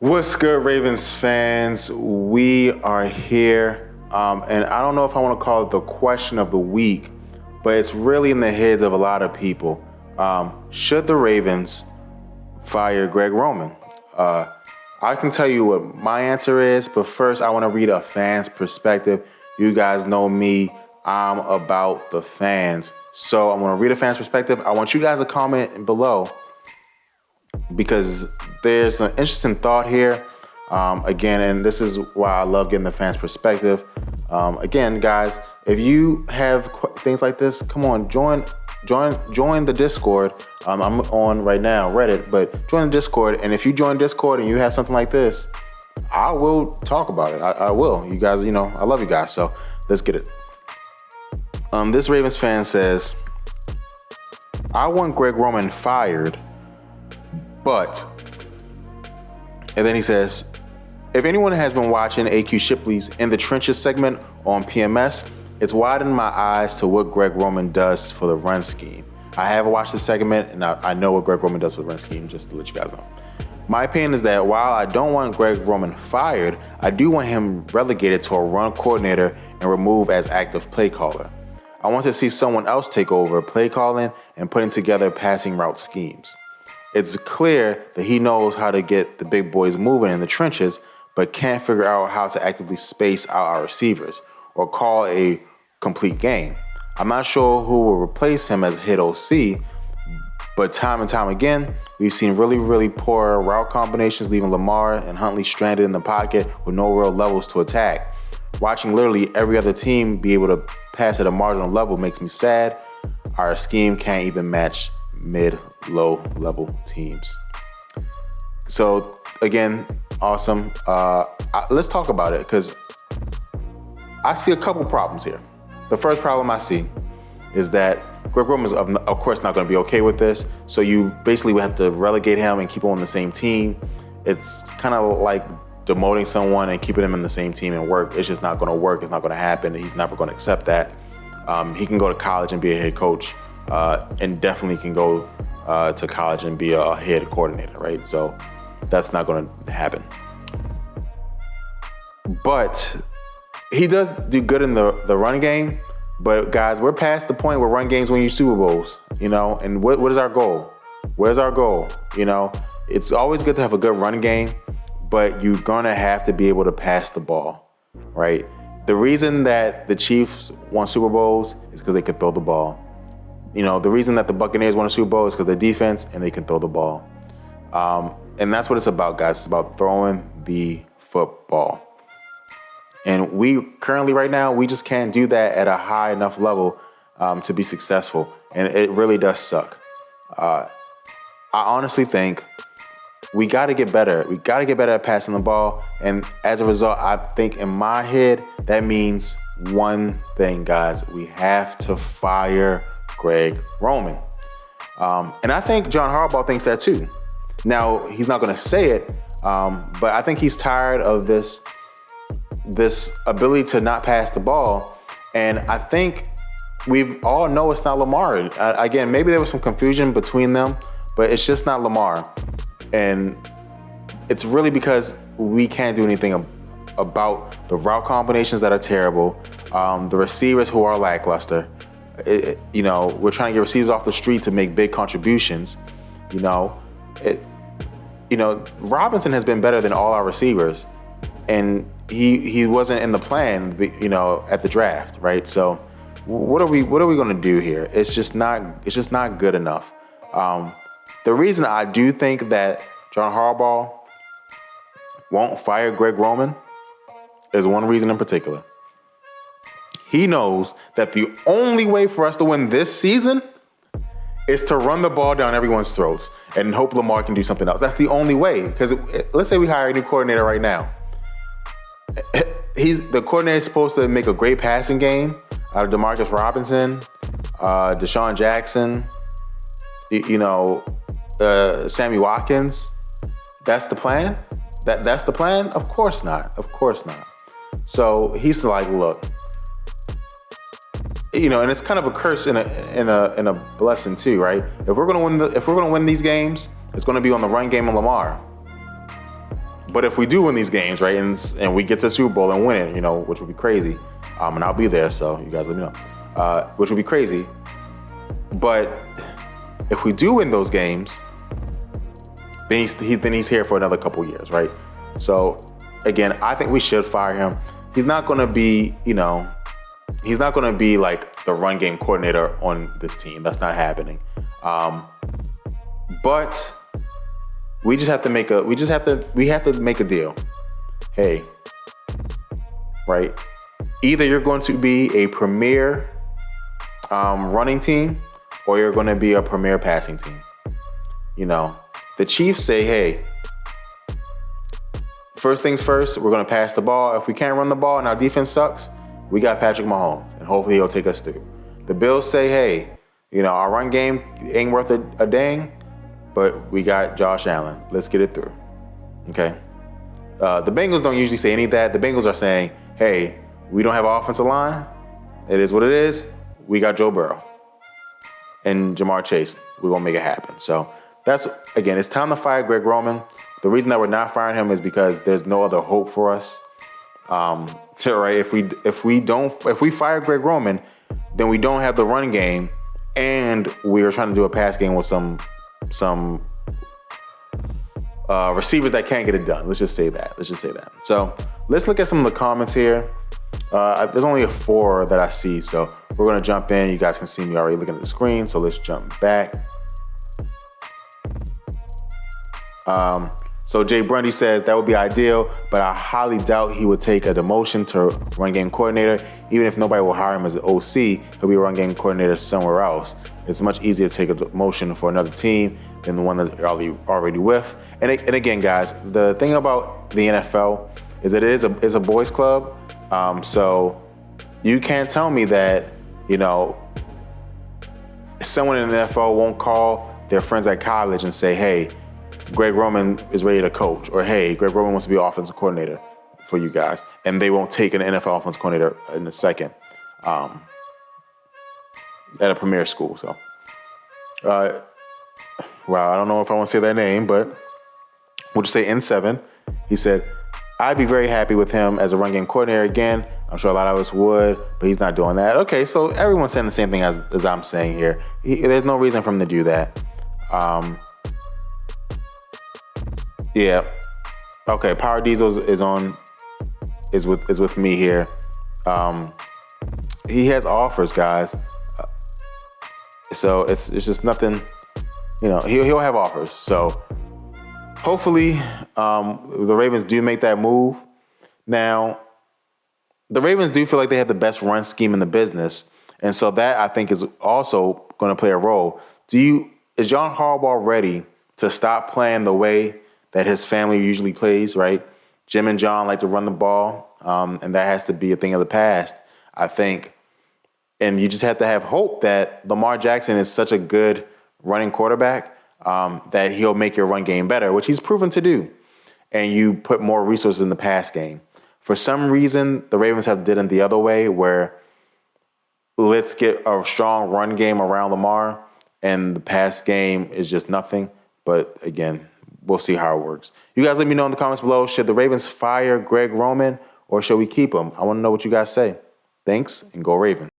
What's good, Ravens fans? We are here, and I don't know if I want to call it the question of the week, but it's really in the heads of a lot of people. Should the Ravens fire Greg Roman? I can tell you what my answer is, but first I want to read a fan's perspective. You guys know me, I'm about the fans. So I'm going to read a fan's perspective. I want you guys to comment below because there's an interesting thought here. Again, and this is why I love getting the fans' perspective. Again, guys, if you have things like this, come on, join the Discord. I'm on right now, Reddit, but join the Discord. And if you join Discord and you have something like this, I will talk about it. I will. You guys, I love you guys. So let's get it. This Ravens fan says, I want Greg Roman fired, but, and then he says, if anyone has been watching AQ Shipley's In the Trenches segment on PMS, it's widened my eyes to what Greg Roman does for the run scheme. I have watched the segment, and I know what Greg Roman does for the run scheme, just to let you guys know. My opinion is that while I don't want Greg Roman fired, I do want him relegated to a run coordinator and removed as active play caller. I want to see someone else take over play calling and putting together passing route schemes. It's clear that he knows how to get the big boys moving in the trenches, but can't figure out how to actively space out our receivers or call a complete game. I'm not sure who will replace him as head OC, but time and time again, we've seen really poor route combinations, leaving Lamar and Huntley stranded in the pocket with no real levels to attack. Watching literally every other team be able to pass at a marginal level makes me sad. Our scheme can't even match mid-low level teams. So again, awesome. Let's talk about it because I see a couple problems here. The first problem I see is that Greg Roman is of course not going to be okay with this. So you basically would have to relegate him and keep him on the same team. It's kind of like demoting someone and keeping him in the same team and work. It's just not going to work. It's not going to happen. He's never going to accept that. He can go to college and be a head coach, and definitely can go to college and be a head coordinator, right? So that's not going to happen. But he does do good in the run game. But guys, we're past the point where run games win you Super Bowls, and what is our goal? Where's our goal? It's always good to have a good run game, but you're gonna have to be able to pass the ball, right? The reason that the Chiefs won Super Bowls is because they could throw the ball. The reason that the Buccaneers won a Super Bowl is because their defense and they can throw the ball. And that's what it's about, guys. It's about throwing the football. And we currently right now, we just can't do that at a high enough level to be successful. And it really does suck. I honestly think we got to get better. We got to get better at passing the ball. And as a result, I think in my head, that means one thing, guys. We have to fire Greg Roman. And I think John Harbaugh thinks that too. Now, he's not going to say it, but I think he's tired of this ability to not pass the ball. And I think we all know it's not Lamar. Again, maybe there was some confusion between them, but it's just not Lamar. And it's really because we can't do anything about the route combinations that are terrible, the receivers who are lackluster. We're trying to get receivers off the street to make big contributions. Robinson has been better than all our receivers, and he wasn't in the plan, at the draft, right? So what are we going to do here? It's just not good enough. The reason I do think that John Harbaugh won't fire Greg Roman is one reason in particular. He knows that the only way for us to win this season is to run the ball down everyone's throats and hope Lamar can do something else. That's the only way. Because let's say we hire a new coordinator right now. The coordinator is supposed to make a great passing game out of Demarcus Robinson, Deshaun Jackson, Sammy Watkins. That's the plan? That's the plan? Of course not. Of course not. So he's like, look, and it's kind of a curse and a blessing too, right? If we're gonna win these games, it's gonna be on the run game of Lamar. But if we do win these games, right, and we get to the Super Bowl and win it, which would be crazy, and I'll be there, so you guys let me know, which would be crazy. But if we do win those games, then he's here for another couple years, right? So again, I think we should fire him. He's not going to be, he's not going to be like the run game coordinator on this team. That's not happening. But we have to make a deal. Hey, right? Either you're going to be a premier running team, or you're going to be a premier passing team. The Chiefs say, hey, first things first, we're going to pass the ball. If we can't run the ball and our defense sucks, we got Patrick Mahomes, and hopefully he'll take us through. The Bills say, hey, our run game ain't worth a dang, but we got Josh Allen. Let's get it through. Okay? The Bengals don't usually say any of that. The Bengals are saying, hey, we don't have an offensive line. It is what it is. We got Joe Burrow and Jamar Chase. We're going to make it happen. So it's time to fire Greg Roman. The reason that we're not firing him is because there's no other hope for us. Right? If we fire Greg Roman, then we don't have the run game, and we are trying to do a pass game with some receivers that can't get it done. Let's just say that. So let's look at some of the comments here. There's only 4 that I see, so we're gonna jump in. You guys can see me already looking at the screen, so let's jump back. So Jay Grundy says that would be ideal, but I highly doubt he would take a demotion to run game coordinator. Even if nobody will hire him as an OC, he'll be a run game coordinator somewhere else. It's much easier to take a demotion for another team than the one that you're already with. And again, guys, the thing about the NFL is that it is a boys club. So you can't tell me that, someone in the NFL won't call their friends at college and say, hey, Greg Roman is ready to coach, or hey, Greg Roman wants to be offensive coordinator for you guys, and they won't take an NFL offensive coordinator in a second at a premier school. So, I don't know if I want to say that name, but we'll just say N7. He said, I'd be very happy with him as a run game coordinator again. I'm sure a lot of us would, but he's not doing that. Okay, so everyone's saying the same thing as I'm saying here. There's no reason for him to do that. Yeah. Okay. Power Diesel is with me here. He has offers, guys. So it's just nothing. He'll have offers. So hopefully, the Ravens do make that move. Now, the Ravens do feel like they have the best run scheme in the business, and so that I think is also going to play a role. Is John Harbaugh ready to stop playing the way that his family usually plays, right? Jim and John like to run the ball, and that has to be a thing of the past, I think. And you just have to have hope that Lamar Jackson is such a good running quarterback that he'll make your run game better, which he's proven to do. And you put more resources in the pass game. For some reason, the Ravens have did it the other way, where let's get a strong run game around Lamar, and the pass game is just nothing. But again, we'll see how it works. You guys let me know in the comments below. Should the Ravens fire Greg Roman, or should we keep him? I want to know what you guys say. Thanks, and go Ravens.